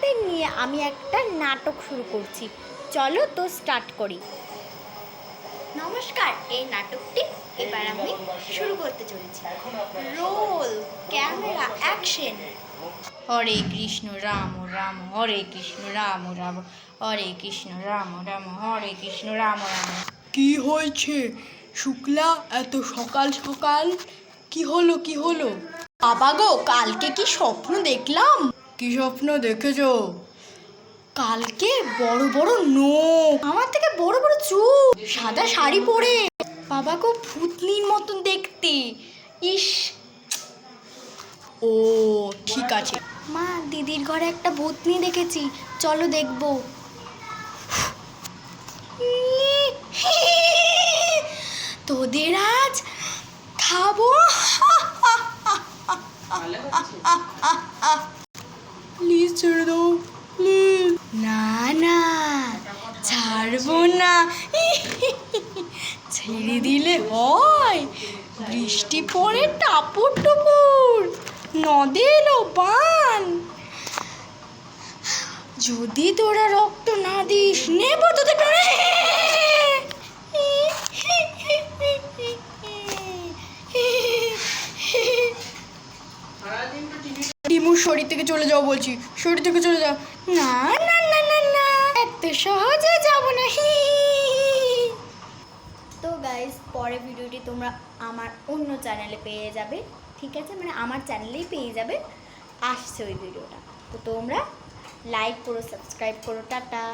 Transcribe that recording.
তোমাদের নিয়ে আমি একটা নাটক শুরু করছি। চলো তো স্টার্ট করি। নমস্কার, এই নাটকটি এবার আমি শুরু করতে চলেছি। Roll, camera, action. Hare Krishna Ram Ram Hare Krishna Ram Ram Hare Krishna Ram Ram Hare Krishna Ram Ram. কি হয়েছে শুক্লা, এত সকাল সকাল? কি হলো? বাবা গো, কালকে কি স্বপ্ন দেখলাম। কি স্বপ্ন দেখেছো? কালকে বড় বড় নখ, আমার থেকে বড় বড় চুল, সাদা শাড়ি পরে। বাবা গো, ভূতনির মতন দেখতে। ইস। ও ঠিক আছে। মা, দিদির ঘরে একটা ভূতনি দেখেছি, চলো দেখবো। তোদের আজ খাবো। প্লিজ ছেড়ে দাও, প্লিজ। না না, ছাড়বো না। ছেড়ে দিলে হয়? বৃষ্টি পড়ে টাপুর টুপুর, নদে এলো বান। যদি তোরা রক্ত না দিস, নেবো তোদের প্রাণ। টিমুর শরীর থেকে চলে যাও বলছি, শরীর থেকে চলে যাও। না না না না না, এত সহজে যাব না। তো গাইস, পরের ভিডিওটি তোমরা আমার অন্য চ্যানেলে পেয়ে যাবে, ঠিক আছে? মানে আমার চ্যানেলেই পেয়ে যাবে, আসছে ওই ভিডিওটা। তো তোমরা লাইক করো, সাবস্ক্রাইব করো, টাটা।